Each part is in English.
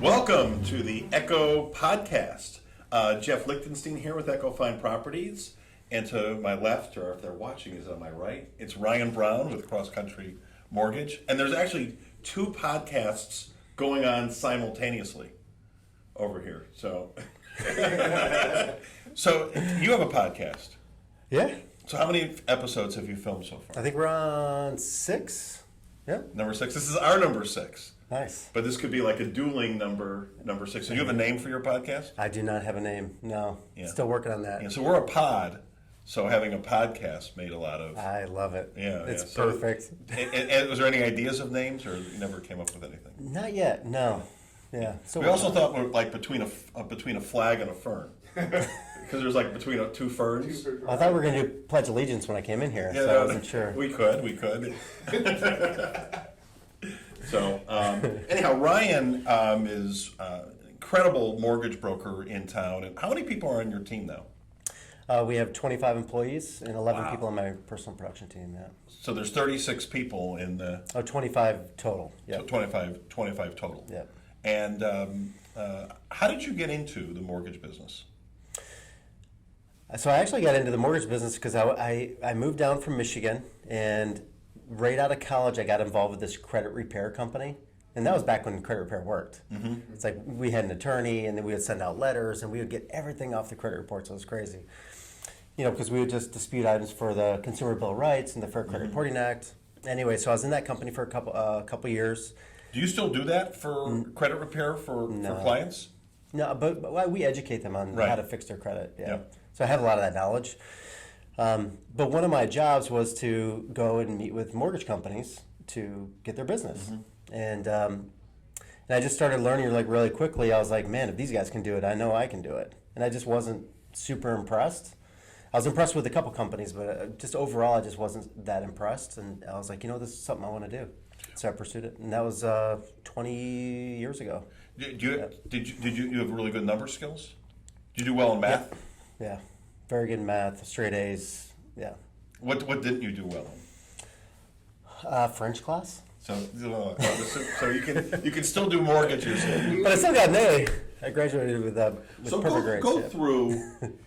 Welcome to the Echo Podcast. Jeff Lichtenstein here with Echo Fine Properties. And to my left, or if they're watching, is on my right, it's Ryan Brown with Cross Country Mortgage. And there's actually two podcasts going on simultaneously over here. So, so you have a podcast. Yeah. So how many episodes have you filmed so far? I think we're on 6. Yeah. Number 6. This is our number 6. Nice. But this could be like a dueling number 6. So you have a name for your podcast? I do not have a name. No. Yeah. Still working on that. Yeah, so we're a pod. So having a podcast made a lot of... I love it. Yeah, it's So, perfect. and was there any ideas of names, or you never came up with anything? Not yet. No. Yeah. So we also thought we're like between a flag and a fern, because there's like between two ferns. I thought we were going to do Pledge Allegiance when I came in here, Yeah, so I wasn't sure. We could. So anyhow, Ryan is an incredible mortgage broker in town. And how many people are on your team now? We have 25 employees and 11 Wow. people on my personal production team. Yeah. So there's 36 people in the... 25 total. Yeah. 25 total. Yeah. And how did you get into the mortgage business? So I actually got into the mortgage business because I moved down from Michigan, and right out of college I got involved with this credit repair company. And that was back when credit repair worked. Mm-hmm. It's like we had an attorney, and then we would send out letters, and we would get everything off the credit reports. It was crazy. You know, because we would just dispute items for the Consumer Bill of Rights and the Fair Credit Reporting Act. Anyway, so I was in that company for a couple years. Do you still do that for credit repair for clients? No, but we educate them on Right. how to fix their credit. Yeah. Yep. So I have a lot of that knowledge. But one of my jobs was to go and meet with mortgage companies to get their business. Mm-hmm. And I just started learning like really quickly. I was like, man, if these guys can do it, I know I can do it. And I just wasn't super impressed. I was impressed with a couple companies, but just overall, I just wasn't that impressed. And I was like, you know, this is something I want to do. So I pursued it, and that was 20 years ago. Did you have really good number skills? Did you do well in math? Yeah, very good in math, straight A's. Yeah. What didn't you do well in? French class. So you can still do mortgages. But I still got an A. I graduated with So perfect grades. go through.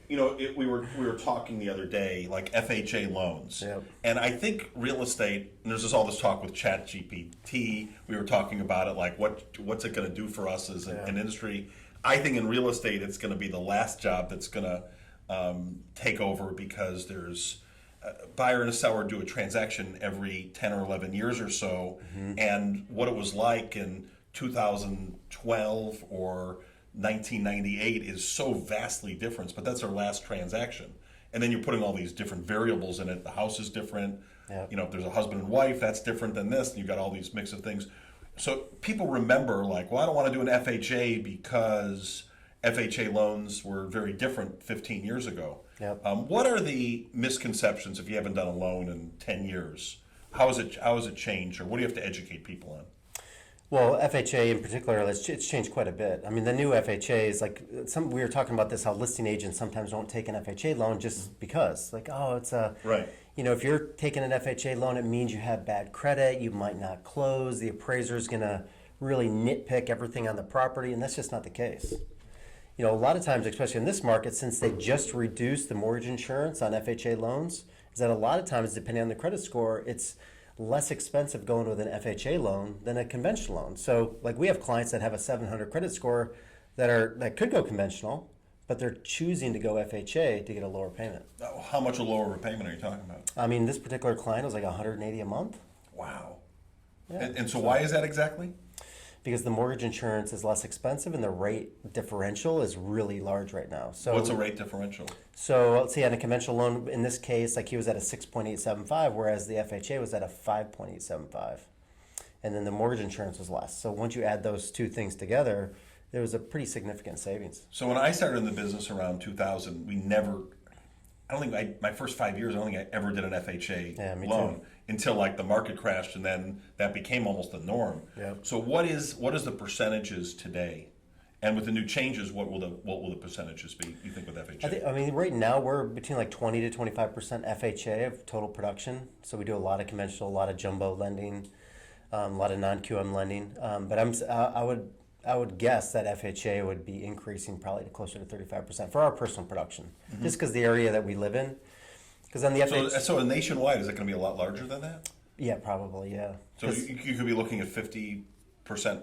You know, we were talking the other day, like FHA loans, Yep. and I think real estate. And there's all this talk with ChatGPT. We were talking about it, like what's it going to do for us as an industry. I think in real estate, it's going to be the last job that's going to take over, because there's a buyer and a seller do a transaction every 10 or 11 years or so, and what it was like in 2012 or 1998 is so vastly different, but that's our last transaction. And then you're putting all these different variables in it. The house is different. Yep. You know, if there's a husband and wife, that's different than this. And you've got all these mix of things. So people remember, like, well, I don't want to do an FHA because FHA loans were very different 15 years ago. Yep. What are the misconceptions if you haven't done a loan in 10 years? How has it changed, or what do you have to educate people on? Well, FHA in particular, it's changed quite a bit. I mean, the new FHA is like we were talking about this, how listing agents sometimes don't take an FHA loan just because, like, oh, it's a Right. You know, if you're taking an FHA loan, it means you have bad credit, you might not close, the appraiser is going to really nitpick everything on the property, and that's just not the case. You know, a lot of times, especially in this market, since they just reduced the mortgage insurance on FHA loans, is that a lot of times, depending on the credit score, it's less expensive going with an FHA loan than a conventional loan. So, like, we have clients that have a 700 credit score that could go conventional, but they're choosing to go FHA to get a lower payment. How much a lower repayment are you talking about? I mean, this particular client was like $180 a month. Wow. Yeah. And so why is that exactly? Because the mortgage insurance is less expensive and the rate differential is really large right now. So What's a rate differential? So let's say on a conventional loan, in this case, like he was at a 6.875, whereas the FHA was at a 5.875. And then the mortgage insurance was less. So once you add those two things together, there was a pretty significant savings. So when I started in the business around 2000, my first 5 years, I don't think I ever did an FHA loan until like the market crashed, and then that became almost the norm. Yep. So what is the percentages today? And with the new changes, what will the percentages be, you think, with FHA? I mean, right now we're between like 20 to 25% FHA of total production. So we do a lot of conventional, a lot of jumbo lending, a lot of non-QM lending. But I would guess that FHA would be increasing probably to closer to 35% for our personal production, just because the area that we live in. Because on the FHA, So nationwide, is it going to be a lot larger than that? yeah, probably, yeah. So you could be looking at 50%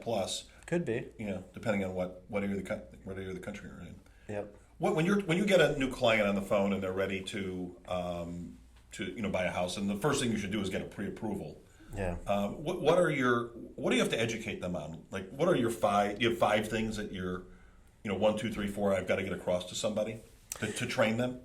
plus. Could be. Depending on what area of the country you're in. Yep. When you get a new client on the phone and they're ready to buy a house, and the first thing you should do is get a pre-approval. Yeah. What do you have to educate them on? Like, what are you have 5 things that you're, 1, 2, 3, 4, I've got to get across to somebody to train them?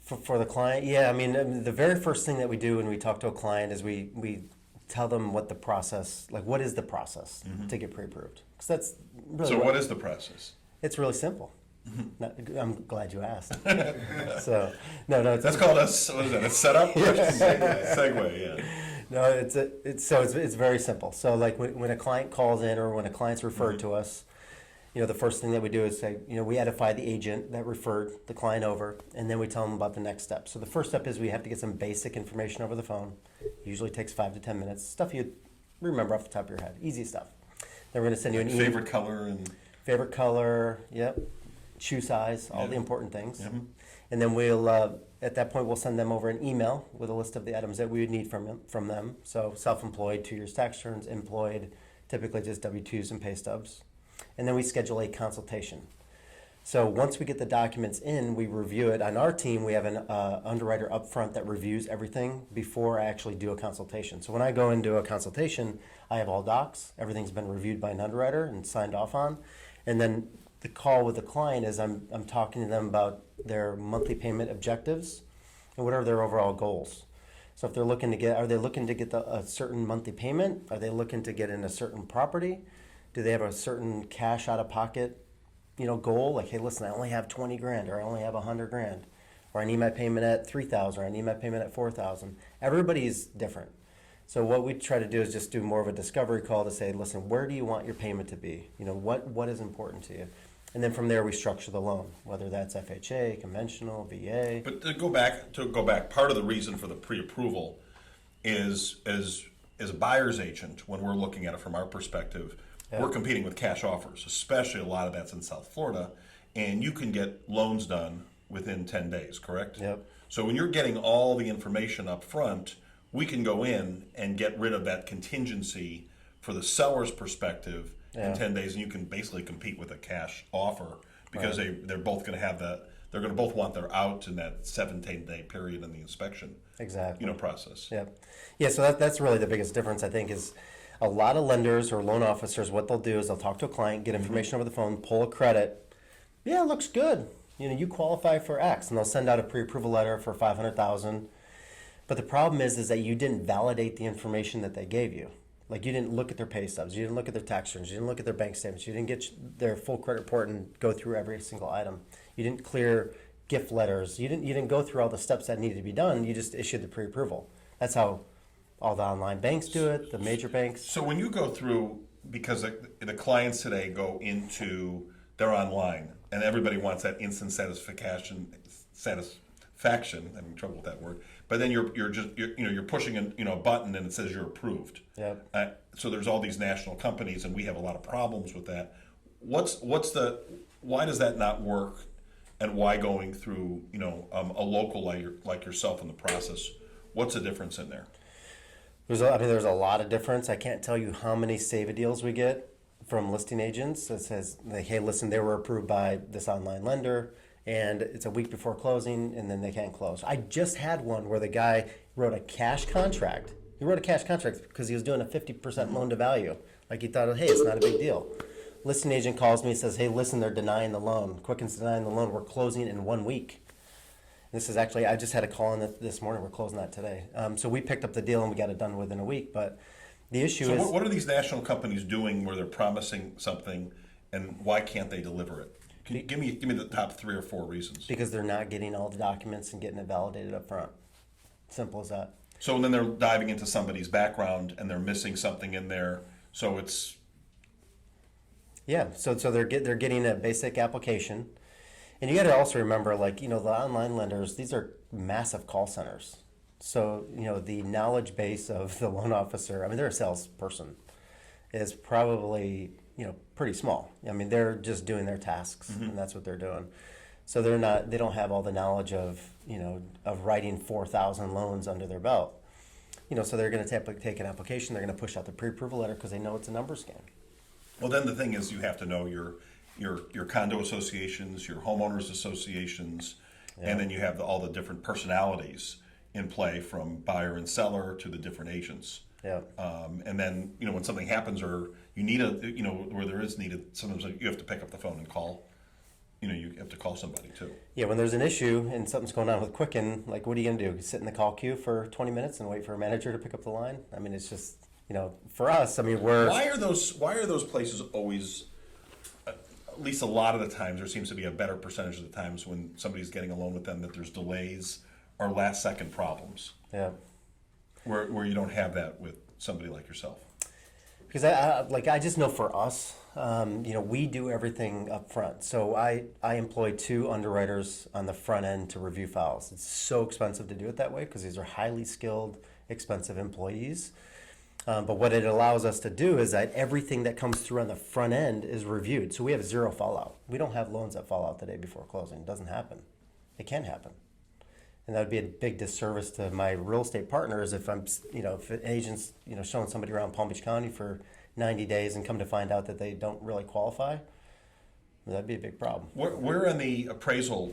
For the client, yeah. I mean, the very first thing that we do when we talk to a client is we tell them what the process, like what is the process to get pre-approved? Because that's really. So what is the process? It's really simple. I'm glad you asked. So no, That's called a setup. Segue, yeah. No, it's very simple. So like when a client calls in or when a client's referred to us, the first thing that we do is say, we edify the agent that referred the client over, and then we tell them about the next step. So the first step is we have to get some basic information over the phone. Usually takes 5 to 10 minutes. Stuff you remember off the top of your head. Easy stuff. Then we're going to send you an email. Favorite color and. Favorite color, yep. Shoe size, all the important things. Mm-hmm. And then we'll, at that point, we'll send them over an email with a list of the items that we would need from them. So self-employed, 2 years tax returns, employed, typically just W-2s and pay stubs. And then we schedule a consultation. So once we get the documents in, we review it. On our team, we have an underwriter up front that reviews everything before I actually do a consultation. So when I go into a consultation, I have all docs. Everything's been reviewed by an underwriter and signed off on. And then the call with the client is I'm talking to them about their monthly payment objectives and what are their overall goals. So if they're looking to get, are they looking to get a certain monthly payment? Are they looking to get in a certain property? Do they have a certain cash out of pocket, goal? Like, hey, listen, I only have 20 grand, or I only have 100 grand, or I need my payment at 3,000, or I need my payment at 4,000. Everybody's different. So what we try to do is just do more of a discovery call to say, listen, where do you want your payment to be? What is important to you? And then from there we structure the loan, whether that's FHA, conventional, VA. But to go back, part of the reason for the pre-approval is as a buyer's agent, when we're looking at it from our perspective, we're competing with cash offers, especially a lot of that's in South Florida, and you can get loans done within 10 days, correct? Yep. So when you're getting all the information up front, we can go in and get rid of that contingency for the seller's perspective in 10 days, and you can basically compete with a cash offer because they're both going to have that. They're going to both want their out in that 17-day period in the inspection. Exactly. Process. Yep. Yeah. So that's really the biggest difference, I think, is a lot of lenders or loan officers. What they'll do is they'll talk to a client, get information over the phone, pull a credit. Yeah, it looks good. You qualify for X, and they'll send out a pre-approval letter for $500,000. But the problem is that you didn't validate the information that they gave you. Like, you didn't look at their pay stubs, you didn't look at their tax returns, you didn't look at their bank statements, you didn't get their full credit report and go through every single item. You didn't clear gift letters. You didn't go through all the steps that needed to be done. You just issued the pre-approval. That's how all the online banks do it, the major banks. So when you go through, because the clients today go they're online, and everybody wants that instant satisfaction. I'm in trouble with that word. But then you're pushing a button and it says you're approved. Yep. So there's all these national companies, and we have a lot of problems with that. Why does that not work, and why going through a local like yourself in the process? What's the difference in there? There's a lot of difference. I can't tell you how many save-a-deals we get from listing agents that says, hey, listen, they were approved by this online lender, and it's a week before closing, and then they can't close. I just had one where the guy wrote a cash contract. He wrote a cash contract because he was doing a 50% loan to value. Like, he thought, hey, it's not a big deal. Listing agent calls me and says, hey, listen, they're denying the loan. Quicken's denying the loan. We're closing in 1 week. This is actually, I just had a call on this morning. We're closing that today. So we picked up the deal and we got it done within a week. But the issue is... So what are these national companies doing where they're promising something, and why can't they deliver it? Give me the top 3 or 4 reasons. Because they're not getting all the documents and getting it validated up front. Simple as that. So then they're diving into somebody's background and they're missing something in there. So it's... Yeah, so they're getting a basic application. And you got to also remember, the online lenders, these are massive call centers. So, the knowledge base of the loan officer, they're a salesperson, is probably, pretty small. I mean, they're just doing their tasks, and that's what they're doing. So they don't have all the knowledge of, of writing 4,000 loans under their belt. So they're going to take an application, they're going to push out the pre-approval letter because they know it's a numbers game. Well, then the thing is, you have to know your condo associations, your homeowners associations, and then you have all the different personalities in play, from buyer and seller to the different agents. Yeah. And then, when something happens, or you need where there is needed, sometimes you have to pick up the phone and call. You have to call somebody too. Yeah, when there's an issue and something's going on with Quicken, like, what are you going to do? Sit in the call queue for 20 minutes and wait for a manager to pick up the line? I mean, it's just, for us, I mean, Why are those places always, at least a lot of the times, there seems to be a better percentage of the times when somebody's getting a loan with them that there's delays or last second problems? Yeah. Where you don't have that with somebody like yourself? Because I just know for us, we do everything up front. So I employ 2 underwriters on the front end to review files. It's so expensive to do it that way because these are highly skilled, expensive employees. But what it allows us to do is that everything that comes through on the front end is reviewed. So we have 0 fallout. We don't have loans that fall out the day before closing. It doesn't happen. It can happen. And that would be a big disservice to my real estate partners if if an agent's, showing somebody around Palm Beach County for 90 days and come to find out that they don't really qualify. That'd be a big problem. We're on the appraisal,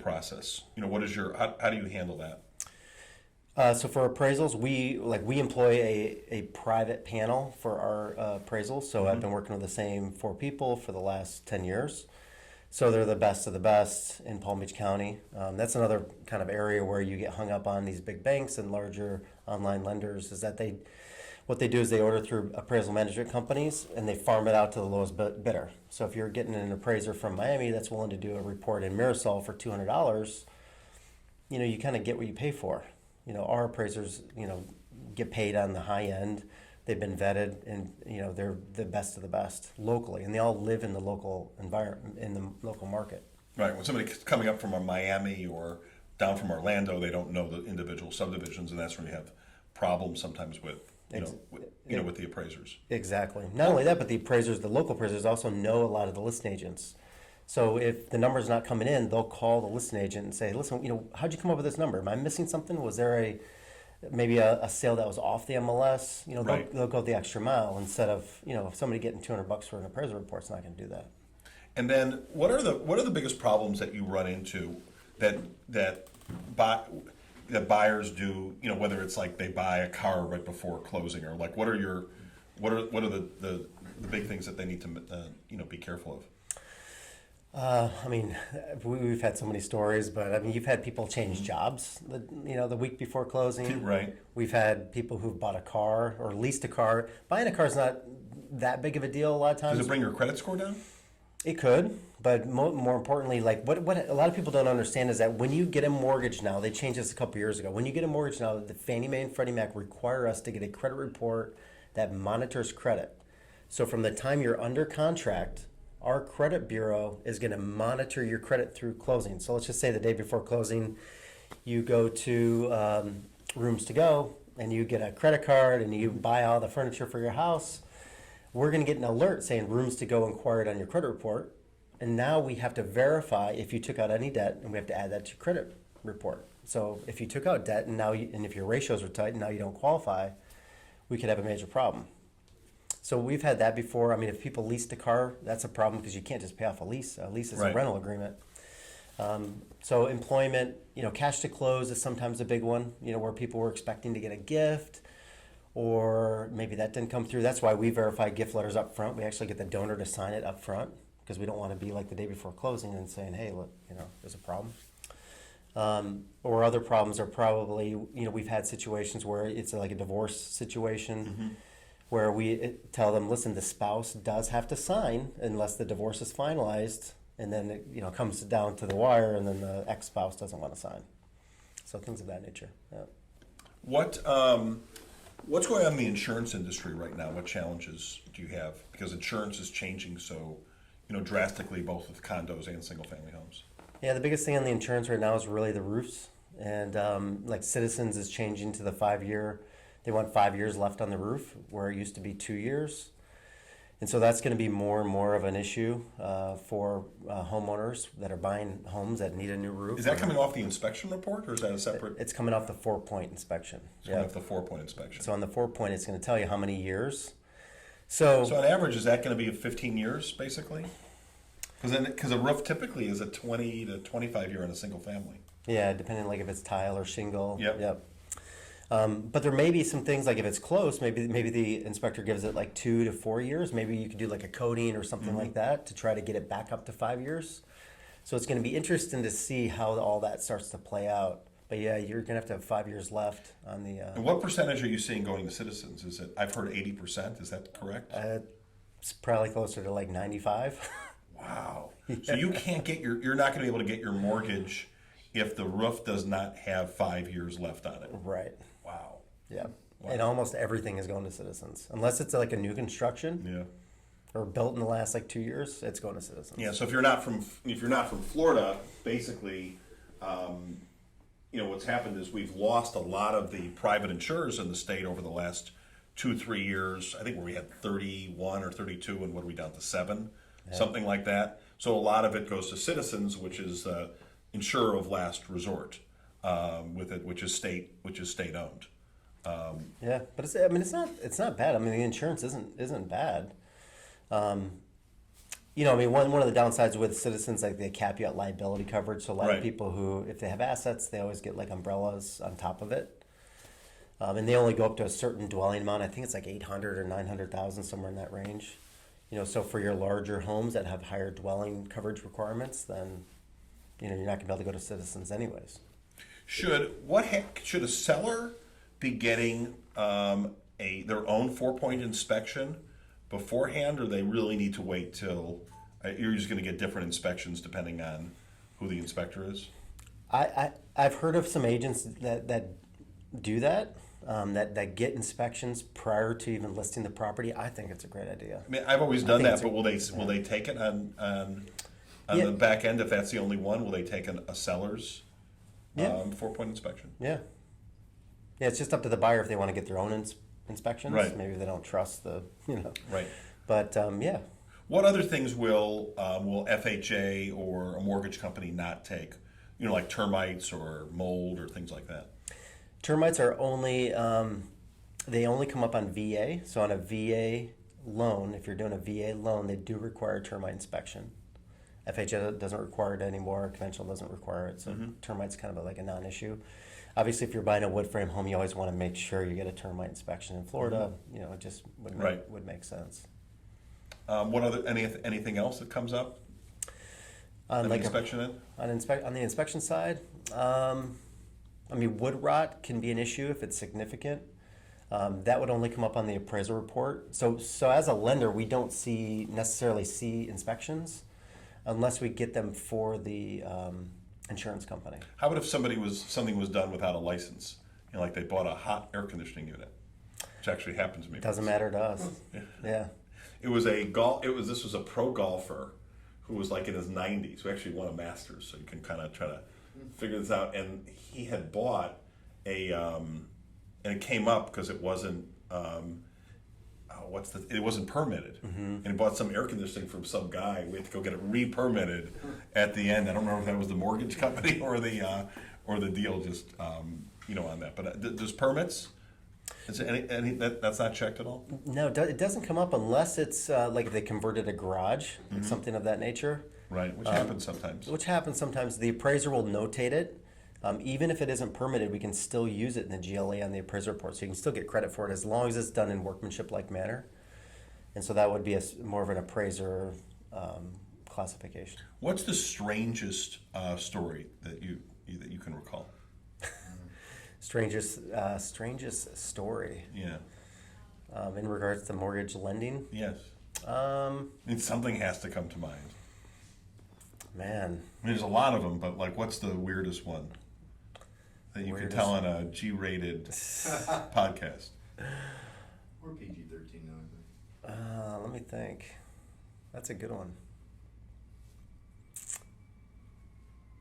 process. What is how do you handle that? So for appraisals, we employ a private panel for our appraisals. So I've been working with the same 4 people for the last 10 years. So they're the best of the best in Palm Beach County. That's another kind of area where you get hung up on these big banks and larger online lenders, is that what they do is they order through appraisal management companies and they farm it out to the lowest bidder. So if you're getting an appraiser from Miami that's willing to do a report in Mirasol for $200, you kind of get what you pay for. Our appraisers, get paid on the high end. They've been vetted, and they're the best of the best locally, and they all live in the local environment, in the local market. Right. When somebody's coming up from Miami or down from Orlando, they don't know the individual subdivisions, and that's when you have problems sometimes with with the appraisers. Exactly. Not only that, but the local appraisers also know a lot of the listing agents. So if the number's not coming in, they'll call the listing agent and say, "Listen, how'd you come up with this number? Am I missing something? Was there maybe a sale that was off the MLS?" Right. They'll go the extra mile instead of, if somebody getting $200 for an appraisal report's not going to do that. And then what are the biggest problems that you run into that buyers do, whether it's like they buy a car right before closing, or like what are the big things that they need to be careful of? We've had so many stories, but you've had people change jobs, the week before closing. Right. We've had people who've bought a car or leased a car. Buying a car is not that big of a deal a lot of times. Does it bring your credit score down? It could, but more importantly, like what a lot of people don't understand is that when you get a mortgage now, they changed this a couple years ago. When you get a mortgage now, the Fannie Mae and Freddie Mac require us to get a credit report that monitors credit. So from the time you're under contract, our credit bureau is going to monitor your credit through closing. So let's just say the day before closing, you go to Rooms to Go and you get a credit card and you buy all the furniture for your house. We're going to get an alert saying Rooms to Go inquired on your credit report. And now we have to verify if you took out any debt, and we have to add that to your credit report. So if you took out debt and if your ratios are tight and now you don't qualify, we could have a major problem. So we've had that before. If people leased a car, that's a problem because you can't just pay off a lease. A lease is Right. a rental agreement. So employment, cash to close is sometimes a big one, where people were expecting to get a gift or maybe that didn't come through. That's why we verify gift letters up front. We actually get the donor to sign it up front because we don't want to be like the day before closing and saying, "Hey, look, there's a problem." Or other problems are probably, we've had situations where it's like a divorce situation where we tell them, listen, the spouse does have to sign unless the divorce is finalized, and then it comes down to the wire, and then the ex-spouse doesn't want to sign. So things of that nature. Yeah. What's going on in the insurance industry right now? What challenges do you have? Because insurance is changing so drastically, both with condos and single-family homes. Yeah, the biggest thing on the insurance right now is really the roofs. And like Citizens is changing to the 5-year. They want 5 years left on the roof, where it used to be 2 years. And so that's going to be more and more of an issue for homeowners that are buying homes that need a new roof. Is that coming off the inspection report, or is that a separate? It's coming off the 4-point inspection. It's coming off the 4-point inspection. So on the 4-point, it's going to tell you how many years. So on average, is that going to be 15 years, basically? Because a roof typically is a 20 to 25 year in a single family. yeah, depending like if it's tile or shingle. Yep. But there may be some things like if it's close, maybe the inspector gives it like 2 to 4 years. Maybe you could do like a coating or something like that to try to get it back up to 5 years. So it's going to be interesting to see how all that starts to play out. But yeah, you're going to have 5 years left on the. And what percentage are you seeing going to Citizens? Is it? I've heard 80%. Is that correct? It's probably closer to like 95. Wow. So you can't get you're not going to be able to get your mortgage if the roof does not have 5 years left on it. Right. Wow. Yeah. And almost everything is going to Citizens, unless it's like a new construction. Yeah. Or built in the last like 2 years, it's going to Citizens. Yeah. So if you're not from Florida, basically, what's happened is we've lost a lot of the private insurers in the state over the last 2-3 years. I think where we had 31 or 32, and what are we down to 7, something like that. So a lot of it goes to Citizens, which is insurer of last resort, which is state owned. Yeah, but it's not bad. I mean, the insurance isn't bad. One of the downsides with Citizens, like they cap you at liability coverage. So a lot of people who, if they have assets, they always get like umbrellas on top of it, and they only go up to a certain dwelling amount. I think it's like 800 or 900,000, somewhere in that range. So for your larger homes that have higher dwelling coverage requirements, then you're not going to be able to go to Citizens anyways. Should a seller be getting their own 4-point inspection beforehand, or they really need to wait till you're just going to get different inspections depending on who the inspector is? I've heard of some agents that do that. That get inspections prior to even listing the property. I think it's a great idea. I mean, I've always done that, but will they take it on the back end if that's the only one? Will they take a seller's 4-point inspection? Yeah. Yeah, it's just up to the buyer if they want to get their own inspections. Right. Maybe they don't trust the. Right. But yeah. What other things will FHA or a mortgage company not take? Like termites or mold or things like that. Termites are only they only come up on VA. So on a VA loan, if you're doing a VA loan, they do require a termite inspection. FHA doesn't require it anymore. Conventional doesn't require it. So termites kind of like a non-issue. Obviously, if you're buying a wood frame home, you always want to make sure you get a termite inspection. In Florida, it just would make sense. What other anything else that comes up on the inspection end? On the inspection side, wood rot can be an issue if it's significant. That would only come up on the appraisal report. So as a lender, we don't necessarily see inspections unless we get them for the insurance company. How about if something was done without a license? Like they bought a hot air conditioning unit, which actually happened to me. Doesn't matter to us. Yeah. This was a pro golfer who was like in his 90s, who actually won a Masters. So you can kind of try to figure this out. And he had bought and it came up because it wasn't. It wasn't permitted, and he bought some air conditioning from some guy. We had to go get it re-permitted at the end. I don't remember if that was the mortgage company or the deal just on that. But there's permits. Is there that's not checked at all? No, it doesn't come up unless it's like they converted a garage, like something of that nature. Right, which happens sometimes. The appraiser will notate it. Even if it isn't permitted, we can still use it in the GLA on the appraisal report. So you can still get credit for it as long as it's done in workmanship-like manner. And so that would be more of an appraiser classification. What's the strangest story that you can recall? Strangest story. Yeah. In regards to mortgage lending. Yes. Something has to come to mind. Man. There's a lot of them, but what's the weirdest one that you can tell on a G-rated podcast? Or PG-13 now, I think. Let me think. That's a good one.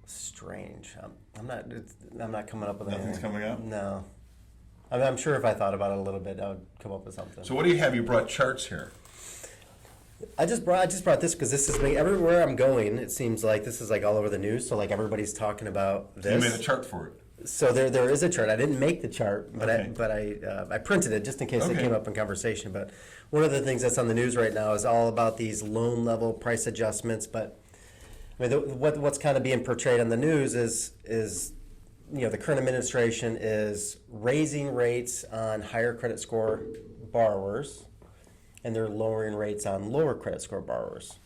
Strange. I'm not coming up with anything. Nothing's coming up? No. I'm sure if I thought about it a little bit, I would come up with something. So what do you have? You brought charts here. I just brought this because this is like everywhere I'm going. It seems like this is like all over the news. So like everybody's talking about this. You made a chart for it. So there is a chart. I didn't make the chart, but Okay. I printed it just in case it Okay. came up in conversation. But one of the things that's on the news right now is all about these loan level price adjustments. But I mean, what's kind of being portrayed on the news is the current administration is raising rates on higher credit score borrowers, and they're lowering rates on lower credit score borrowers.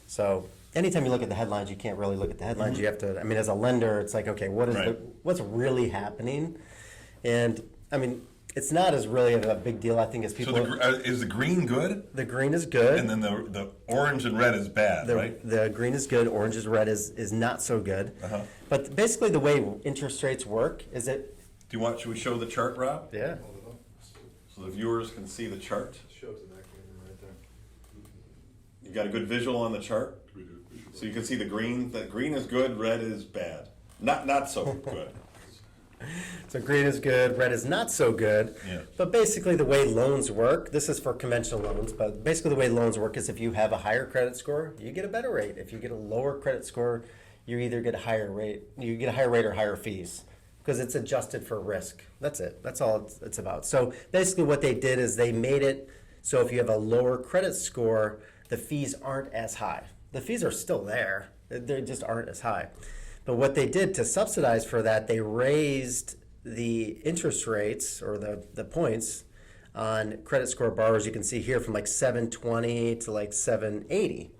So anytime you look at the headlines, you can't really look at the headlines. You have to. I mean, as a lender, it's like, okay, Right. what's really happening? And I mean, it's not as really of a big deal. I think as So people. is the green good? The green is good. And then the orange and red is bad, right? The green is good, orange is red is not so good. Uh-huh. But basically the way interest rates work is it, Should we show the chart, Rob? yeah. Hold it up. So the viewers can see the chart. Show it to that camera right there. You got a good visual on the chart? So you can see the green. The green is good, red is bad. Not so good. So green is good, red is not so good. Yeah. But basically the way loans work, this is for conventional loans, but basically the way loans work is if you have a higher credit score, you get a better rate. If you get a lower credit score, you either get a higher rate, or higher fees because it's adjusted for risk. That's it. That's all it's about. So basically what they did is they made it so if you have a lower credit score, the fees aren't as high. The fees are still there. They just aren't as high. But what they did to subsidize for that, they raised the interest rates or the points on credit score borrowers. You can see here from like 720 to like 780.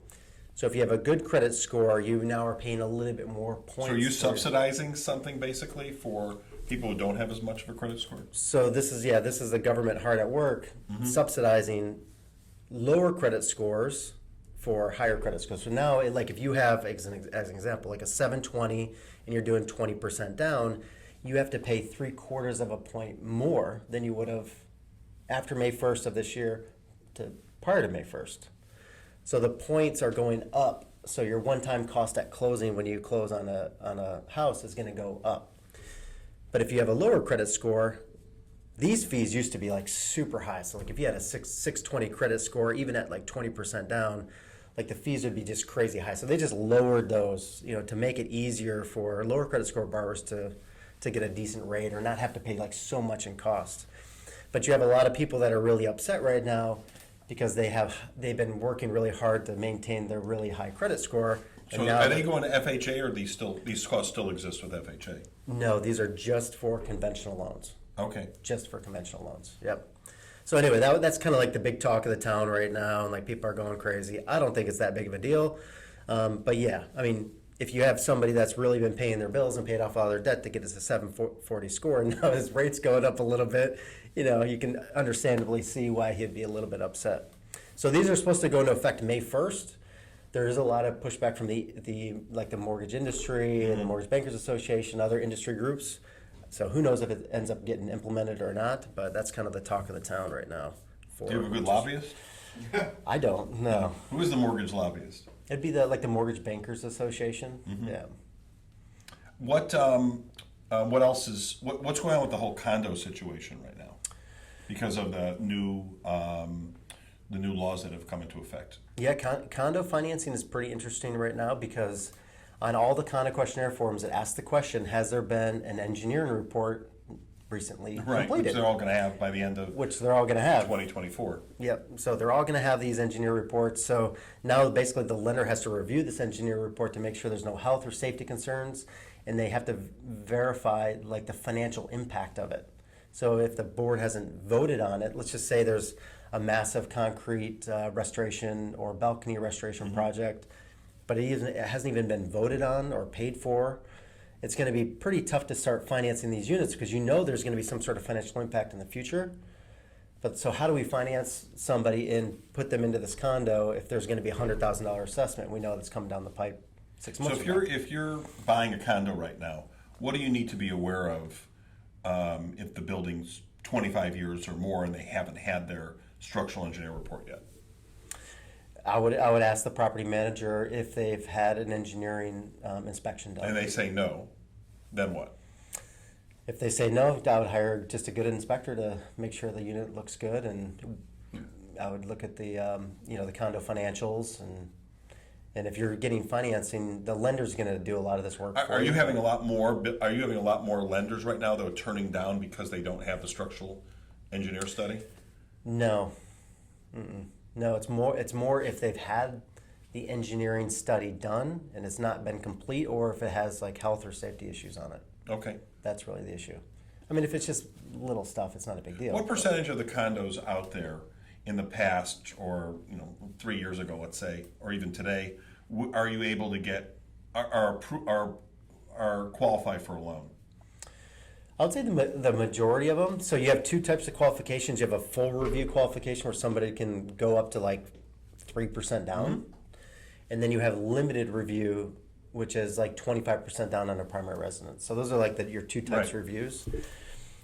So if you have a good credit score, you now are paying a little bit more points. So are you for- subsidizing something basically for people who don't have as much of a credit score? So this is the government hard at work subsidizing lower credit scores for higher credit scores. So now, like if you have, as an example, like a 720 and you're doing 20% down, you have to pay 3/4 of a point more than you would have after May 1st of this year to prior to May 1st. So the points are going up. So your one-time cost at closing when you close on a house is going to go up. But if you have a lower credit score, these fees used to be like super high. So like if you had a 620 credit score, even at like 20% down, like the fees would be just crazy high. So they just lowered those, to make it easier for lower credit score borrowers to get a decent rate or not have to pay like so much in cost. But you have a lot of people that are really upset right now because they've been working really hard to maintain their really high credit score. So are they going to FHA or these costs still exist with FHA? No, these are just for conventional loans. Okay. Just for conventional loans. Yep. So anyway, that's kind of like the big talk of the town right now, and like people are going crazy. I don't think it's that big of a deal, but yeah, I mean, if you have somebody that's really been paying their bills and paid off all their debt to get us a 740 score, and now his rate's going up a little bit, you can understandably see why he'd be a little bit upset. So these are supposed to go into effect May 1st. There is a lot of pushback from the mortgage industry and the Mortgage Bankers Association, other industry groups. So who knows if it ends up getting implemented or not, but that's kind of the talk of the town right now. Do you have a good lobbyist? I don't, no. Who is the mortgage lobbyist? It'd be the Mortgage Bankers Association. Yeah. What else is what's going on with the whole condo situation right now because of the new laws that have come into effect? Yeah, condo financing is pretty interesting right now because on all the condo questionnaire forms it asks the question, has there been an engineering report recently Right, which completed? they're all going to have by the end of Which they're all going to have. 2024. Yep. So they're all going to have these engineer reports. So now basically the lender has to review this engineer report to make sure there's no health or safety concerns, and they have to verify like the financial impact of it. So if the board hasn't voted on it, let's just say there's a massive concrete restoration or balcony restoration project, but it hasn't even been voted on or paid for. It's going to be pretty tough to start financing these units because there's going to be some sort of financial impact in the future. But so how do we finance somebody and put them into this condo if there's going to be a $100,000 assessment? We know that's coming down the pipe 6 months So from now. if you're buying a condo right now, what do you need to be aware of if the building's 25 years or more and they haven't had their structural engineer report yet? I would ask the property manager if they've had an engineering inspection done. And they say no, then what? If they say no, I would hire just a good inspector to make sure the unit looks good, and I would look at the the condo financials, and if you're getting financing, the lender's going to do a lot of this work. Are you having a lot more? Are you having a lot more lenders right now that are turning down because they don't have the structural engineer study? No, no. It's more if they've had the engineering study done and it's not been complete, or if it has like health or safety issues on it. Okay. That's really the issue. I mean, if it's just little stuff, it's not a big deal. What percentage of the condos out there in the past, or 3 years ago, let's say, or even today, are you able to get are qualify for a loan? I would say the majority of them. So you have two types of qualifications. You have a full review qualification where somebody can go up to like 3% down, and then you have limited review, which is like 25% down on a primary residence. So those are like your two types of reviews.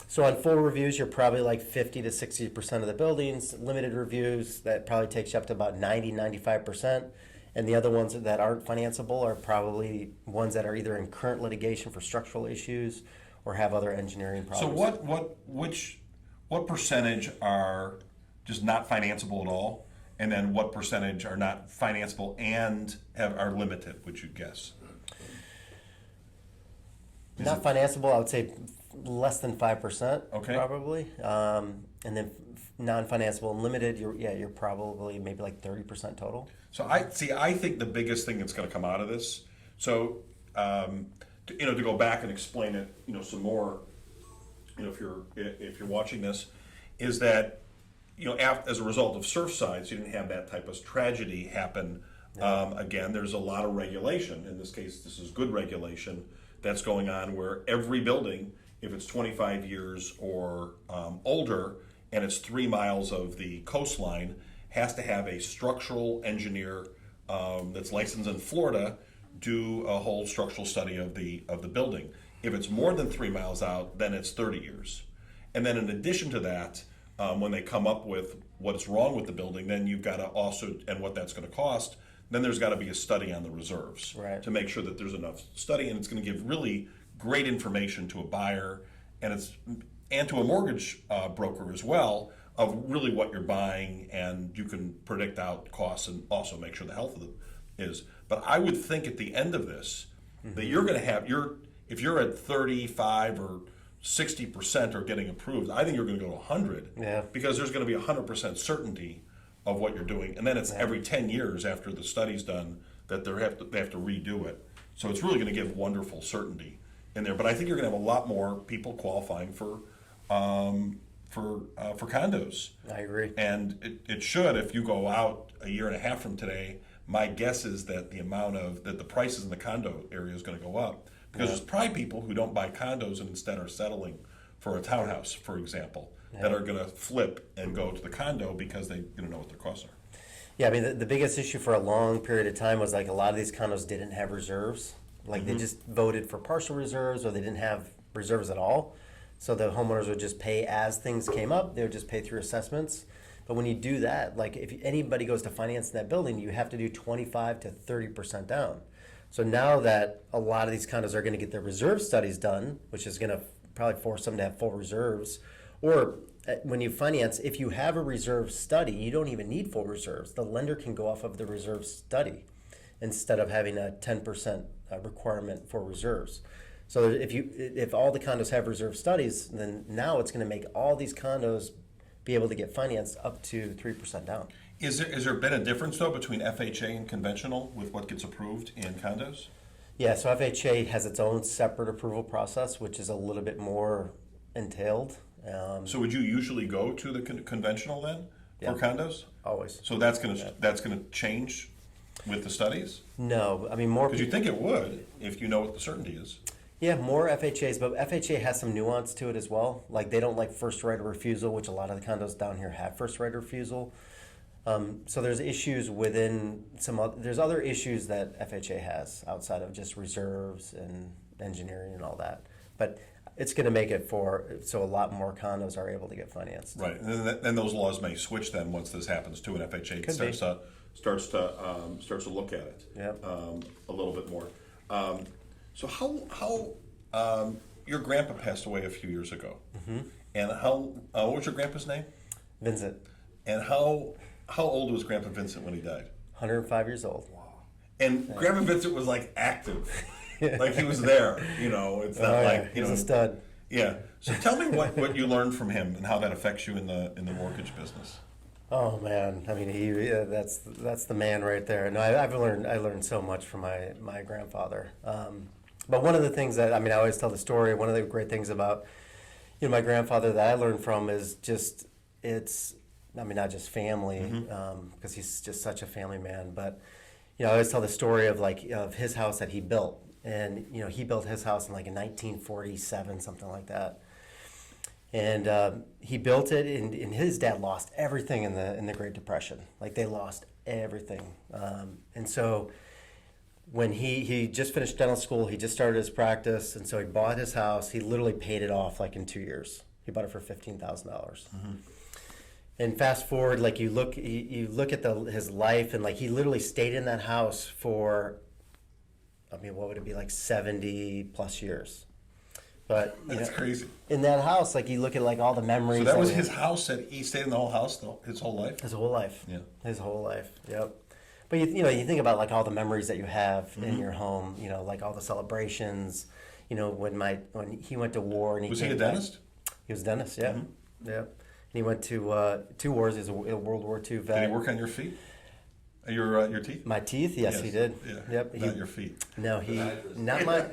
So on full reviews, you're probably like 50 to 60% of the buildings. Limited reviews, that probably takes you up to about 95%. And the other ones that aren't financeable are probably ones that are either in current litigation for structural issues or have other engineering problems. So what percentage are just not financeable at all? And then what percentage are not financeable and are limited, would you guess? Not financeable, I would say less than 5%, Okay. probably. And then non-financeable and limited, you're probably maybe like 30% total. So I think the biggest thing that's going to come out of this. So to go back and explain it, some more. If you're watching this, is that as a result of Surfside, you didn't have that type of tragedy happen again. There's a lot of regulation. In this case, this is good regulation that's going on where every building, if it's 25 years or older and it's 3 miles of the coastline, has to have a structural engineer that's licensed in Florida do a whole structural study of the building. If it's more than 3 miles out, then it's 30 years. And then in addition to that, when they come up with what's wrong with the building, then you've got to also, and what that's going to cost, then there's got to be a study on the reserves to make sure that there's enough study, and it's going to give really great information to a buyer and to a mortgage broker as well of really what you're buying, and you can predict out costs and also make sure the health of it is. But I would think at the end of this that you're going to have if you're at 35 or 60% are getting approved, I think you're going to go to 100 because there's going to be 100% certainty of what you're doing, and then it's every 10 years after the study's done that they have to redo it. So it's really going to give wonderful certainty in there. But I think you're going to have a lot more people qualifying for condos. I agree. And it should, if you go out a year and a half from today, my guess is that the prices in the condo area is going to go up. Because there's probably people who don't buy condos and instead are settling for a townhouse, for example, that are going to flip and go to the condo because they don't know what their costs are. Yeah, I mean, the biggest issue for a long period of time was like a lot of these condos didn't have reserves. Like they just voted for partial reserves, or they didn't have reserves at all. So the homeowners would just pay as things came up. They would just pay through assessments. But when you do that, like if anybody goes to finance that building, you have to do 25 to 30% down. So now that a lot of these condos are going to get their reserve studies done, which is going to probably force them to have full reserves, or when you finance, if you have a reserve study, you don't even need full reserves. The lender can go off of the reserve study instead of having a 10% requirement for reserves. So if all the condos have reserve studies, then now it's going to make all these condos be able to get financed up to 3% down. Is there been a difference, though, between FHA and conventional with what gets approved in condos? Yeah, so FHA has its own separate approval process, which is a little bit more entailed. So would you usually go to the conventional then for condos? Always. So that's gonna change with the studies? No, I mean more. Because you think it would if you know what the certainty is. Yeah, more FHAs, but FHA has some nuance to it as well. Like they don't like first right of refusal, which a lot of the condos down here have first right of refusal. So there's issues within there's other issues that FHA has outside of just reserves and engineering and all that. But it's going to make it so a lot more condos are able to get financed. Right, and then those laws may switch then once this happens too, and FHA starts to look at it a little bit more. So how your grandpa passed away a few years ago, and what was your grandpa's name? Vincent. And how old was Grandpa Vincent when he died? 105 years old. And Grandpa Vincent was like active, like he was there. You know, it's not like he was a stud. Yeah. So tell me what you learned from him and how that affects you in the mortgage business. Oh man, I mean, that's the man right there. No, I learned so much from my grandfather. But one of the things that, I mean, I always tell the story. One of the great things about my grandfather that I learned from is just not just family, because he's just such a family man. But I always tell the story of his house that he built, and he built his house in 1947, something like that. And he built it, and his dad lost everything in the Great Depression. Like, they lost everything. And so when he just finished dental school, he just started his practice, and so he bought his house. He literally paid it off in 2 years. He bought it for $15,000. And fast forward, you look at his life, and he literally stayed in that house for, I mean, what would it be, 70 plus years. But That's crazy. In that house, you look at all the memories. So that was his house. That he stayed in the whole house his whole life. His whole life. Yeah. His whole life. Yep. But you think about all the memories that you have in your home. All the celebrations. When he went to war and he was he a came dentist? back. He was a dentist. Yeah. Yep. And he went to 2 wars. He was a World War II vet. Did he work on your feet? Your teeth? My teeth, yes, he did. Yeah. Yep. Not your feet. No,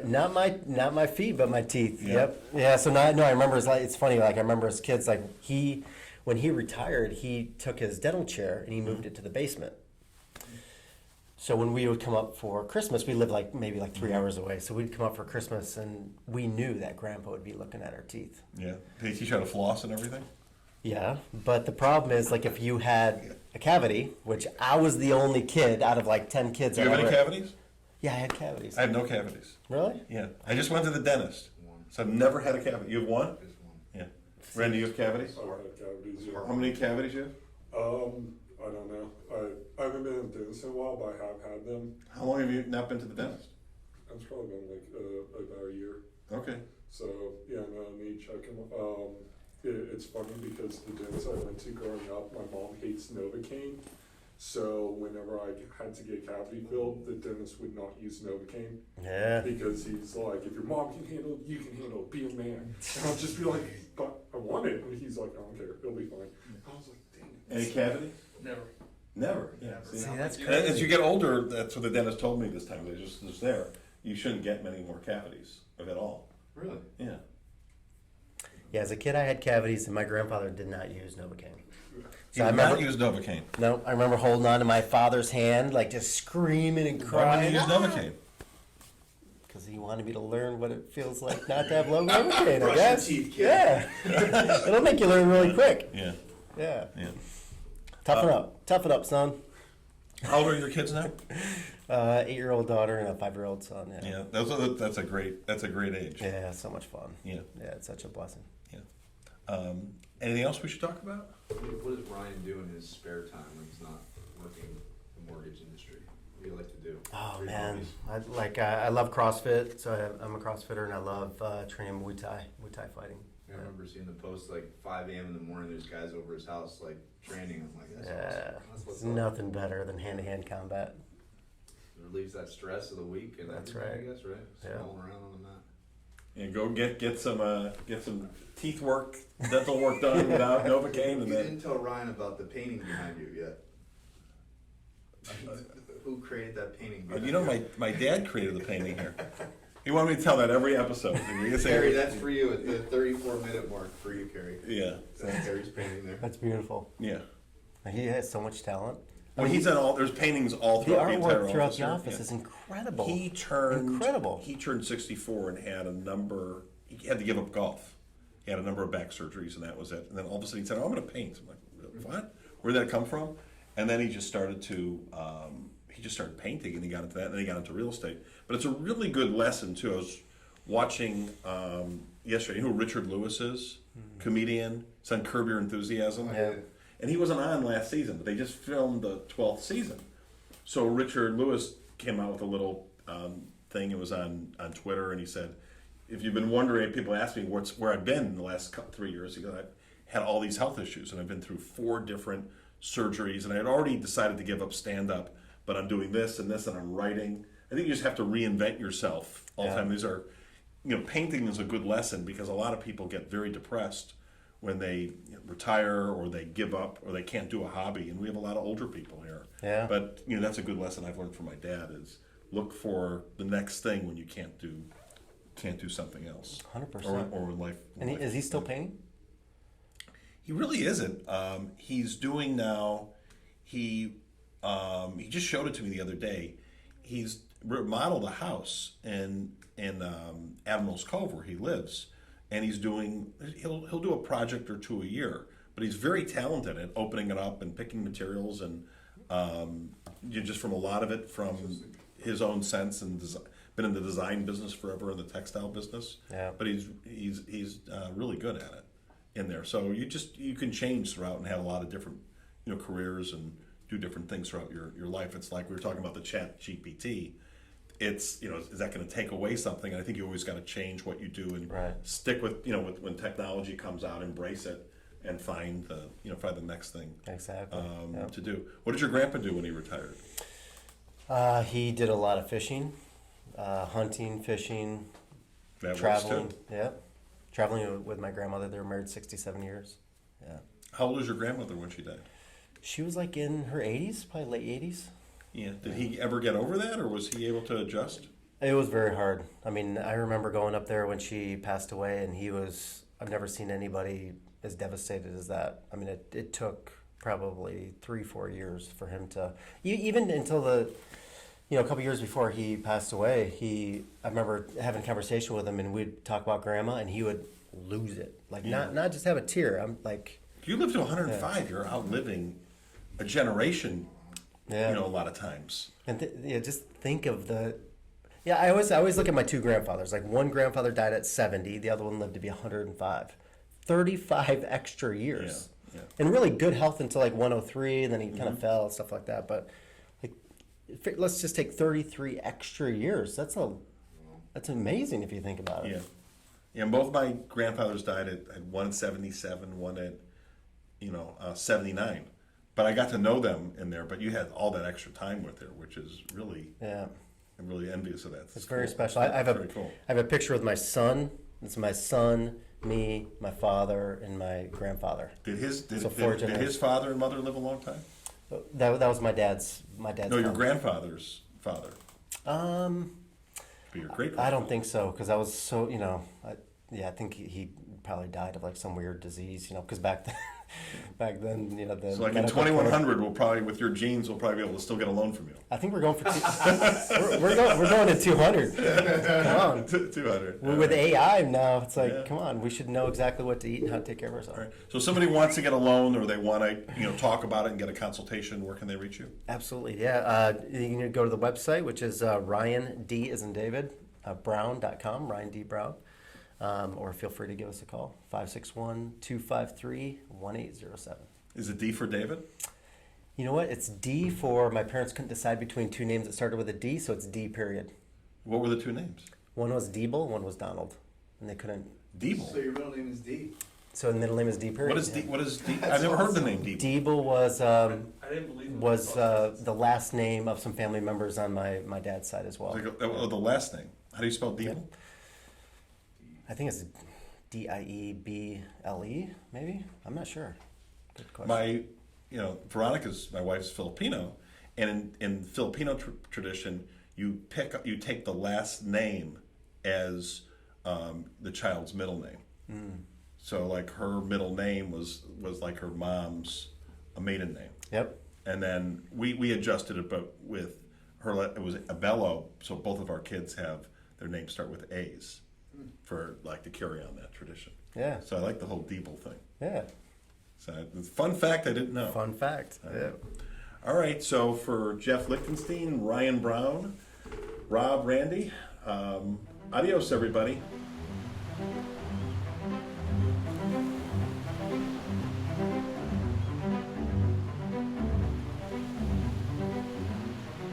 not my feet, but my teeth. Yeah. Yep. Yeah. So I remember it's funny. I remember as kids, when he retired, he took his dental chair and he moved it to the basement. So when we would come up for Christmas, we lived maybe 3 hours away. So we'd come up for Christmas, and we knew that Grandpa would be looking at our teeth. Yeah. Did he teach you how to floss and everything? Yeah, but the problem is, if you had a cavity, which I was the only kid out of 10 kids. Do you have any cavities? Yeah, I had cavities. I have no cavities. Really? Yeah. I just went to the dentist, so I've never had a cavity. You have one? Just one. Yeah. Randy, you have cavities? I've had cavities, yeah. How many cavities you have? I don't know. I haven't been to the dentist in a while, but I have had them. How long have you not been to the dentist? It's probably been about a year. Okay. So yeah, no, I need to check them. It's funny because the dentist I went to growing up, my mom hates Novocaine. So whenever I had to get a cavity filled, the dentist would not use Novocaine. Yeah. Because he's like, if your mom can handle it, you can handle it. Be a man. And I'll just be like, but I want it. And he's like, I don't care. It'll be fine. I was like, dang it. Any cavities? Never. Never. Yeah. See, that's And crazy. as you get older, that's what the dentist told me this time. They're just there. You shouldn't get many more cavities, if at all. Really? Yeah. Yeah, as a kid, I had cavities, and my grandfather did not use Novocaine. So I remember use Novocaine. No, I remember holding on to my father's hand, just screaming and Why crying. did you use Novocaine? Because he wanted me to learn what it feels like not to have low Novocaine, I Brush guess. your teeth, kid. Yeah. It'll make you learn really quick. Yeah. Yeah. Yeah. Toughen up. Toughen up, son. How old are your kids now? 8-year-old daughter and a 5-year-old son. Yeah. Yeah. That's a great age. Yeah, so much fun. Yeah. Yeah, it's such a blessing. Yeah. Anything else we should talk about? What does Ryan do in his spare time when he's not working the mortgage industry? What do you like to do? Oh Three man, hobbies. I love CrossFit, so I'm a CrossFitter, and I love training Muay Thai fighting. I remember seeing the post 5 a.m. in the morning. There's guys over his house training. I'm like, that's Yeah, awesome. That's what's there's up. nothing better than hand-to-hand combat. It relieves that stress of the week and That's everything, right. I guess, right? Yeah. Rolling around on the mat. Yeah. Go get some teeth work, dental work done without Novocaine, You and then. didn't tell Ryan about the painting behind you yet. Who created that painting? Behind You know, my dad created the painting here. He wanted me to tell that every episode. Cary, that's for you at the 34-minute mark for you, Cary. Yeah. That's Cary's painting there. That's beautiful. Yeah. He has so much talent. Well, he's done all. There's paintings all The throughout the entire artwork throughout office. the office Yeah. is incredible. He turned Incredible. He turned 64 and had a number. He had to give up golf. He had a number of back surgeries, and that was it. And then all of a sudden he said, "Oh, I'm going to paint." I'm like, "What? Where did that come from?" And then he just started to. He just started painting, and he got into that, and then he got into real estate. But it's a really good lesson too. I was watching yesterday. You know who Richard Lewis is? Comedian. He's on Curb Your Enthusiasm. Yeah. And he wasn't on last season, but they just filmed the 12th season. So Richard Lewis came out with a little thing. It was on Twitter, and he said, "If you've been wondering, people ask me where I've been in the last 3 years." He goes, "I had all these health issues, and I've been through 4 different surgeries, and I had already decided to give up stand-up, but I'm doing this and this, and I'm writing. I think you just have to reinvent yourself all the time. These are, painting is a good lesson because a lot of people get very depressed when they retire or they give up or they can't do a hobby, and we have a lot of older people here. Yeah. But that's a good lesson I've learned from my dad is look for the next thing when you can't do something else. 100%. Or in life. And is he still painting? He really isn't. He's doing now. He just showed it to me the other day. He's remodeled a house in Admiral's Cove where he lives, and he'll do a project or 2 a year. But he's very talented at opening it up and picking materials, and just from a lot of it from his own sense and been in the design business forever, in the textile business. Yeah. But he's really good at it in there. So you can change throughout and have a lot of different careers and do different things throughout your life. It's like we were talking about the Chat GPT. It's is that going to take away something? And I think you always got to change what you do and stick with when technology comes out, embrace it and find the next thing Exactly. to do. What did your grandpa do when he retired? He did a lot of fishing, hunting, fishing, That traveling. works too. Yeah, traveling with my grandmother. They were married 67 years. Yeah. How old was your grandmother when she died? She was like in her 80s, probably late 80s. Yeah. Did he ever get over that, or was he able to adjust? It was very hard. I mean, I remember going up there when she passed away, and I've never seen anybody as devastated as that. I mean, it took probably 3-4 years for him to, even until a couple years before he passed away, I remember having a conversation with him, and we'd talk about grandma, and he would lose it. Like, not just have a tear. I'm like... You live to 105. You're outliving a generation, a lot of times. And just think of the... Yeah, I always look at my 2 grandfathers. Like, one grandfather died at 70, the other one lived to be 105. 35 extra years. Yeah. And really good health until like 103, and then he kind of fell and stuff like that. But like, let's just take 33 extra years. That's amazing if you think about it. Yeah. Yeah, both my grandfathers died at one at 77, one at 79. But I got to know them in there. But you had all that extra time with her, which is really, I'm really envious of that. It's very special. I have cool. I have a picture with my son. It's my son, me, my father, and my grandfather. Did his generations. father and mother live a long time? That was my dad's. No, your father. grandfather's father. But your great. I don't think so, because I was so I think he probably died of like some weird disease, because back then, the So like in medical 2100, we'll probably with your genes, we'll probably be able to still get a loan from you. I think we're going for we're going to 200. Come on. 200. With AI now, it's like, come on, we should know exactly what to eat and how to take care of ourselves. All right. So if somebody wants to get a loan or they want to talk about it and get a consultation, where can they reach you? Absolutely, yeah. You can go to the website, which is Ryan D as in David, Brown.com, Ryan D. Brown. Or feel free to give us a call, 561-253-1807. Is it D for David? You know what? It's D for, my parents couldn't decide between 2 names that started with a D, so it's D period. What were the 2 names? One was Diebel, one was Donald. And they couldn't. Diebel. So your middle name is D. So the middle name is D period. What is D? What is D? I've never heard the name Diebel. Diebel was I didn't believe the last name of some family members on my dad's side as well. Like, the last name. How do you spell Diebel? I think it's Dieble, maybe? I'm not sure. Good question. My my wife's Filipino, and in Filipino tradition, you take the last name as the child's middle name. So like her middle name was like her mom's maiden name. Yep. And then we adjusted it, but with her it was Abello. So both of our kids have their names start with A's for like to carry on that tradition. Yeah. So I like the whole Diebel thing. Yeah. So fun fact I didn't know. Fun fact. Yeah. All right, so for Jeff Lichtenstein, Ryan Brown, Rob, Randy, adios, everybody.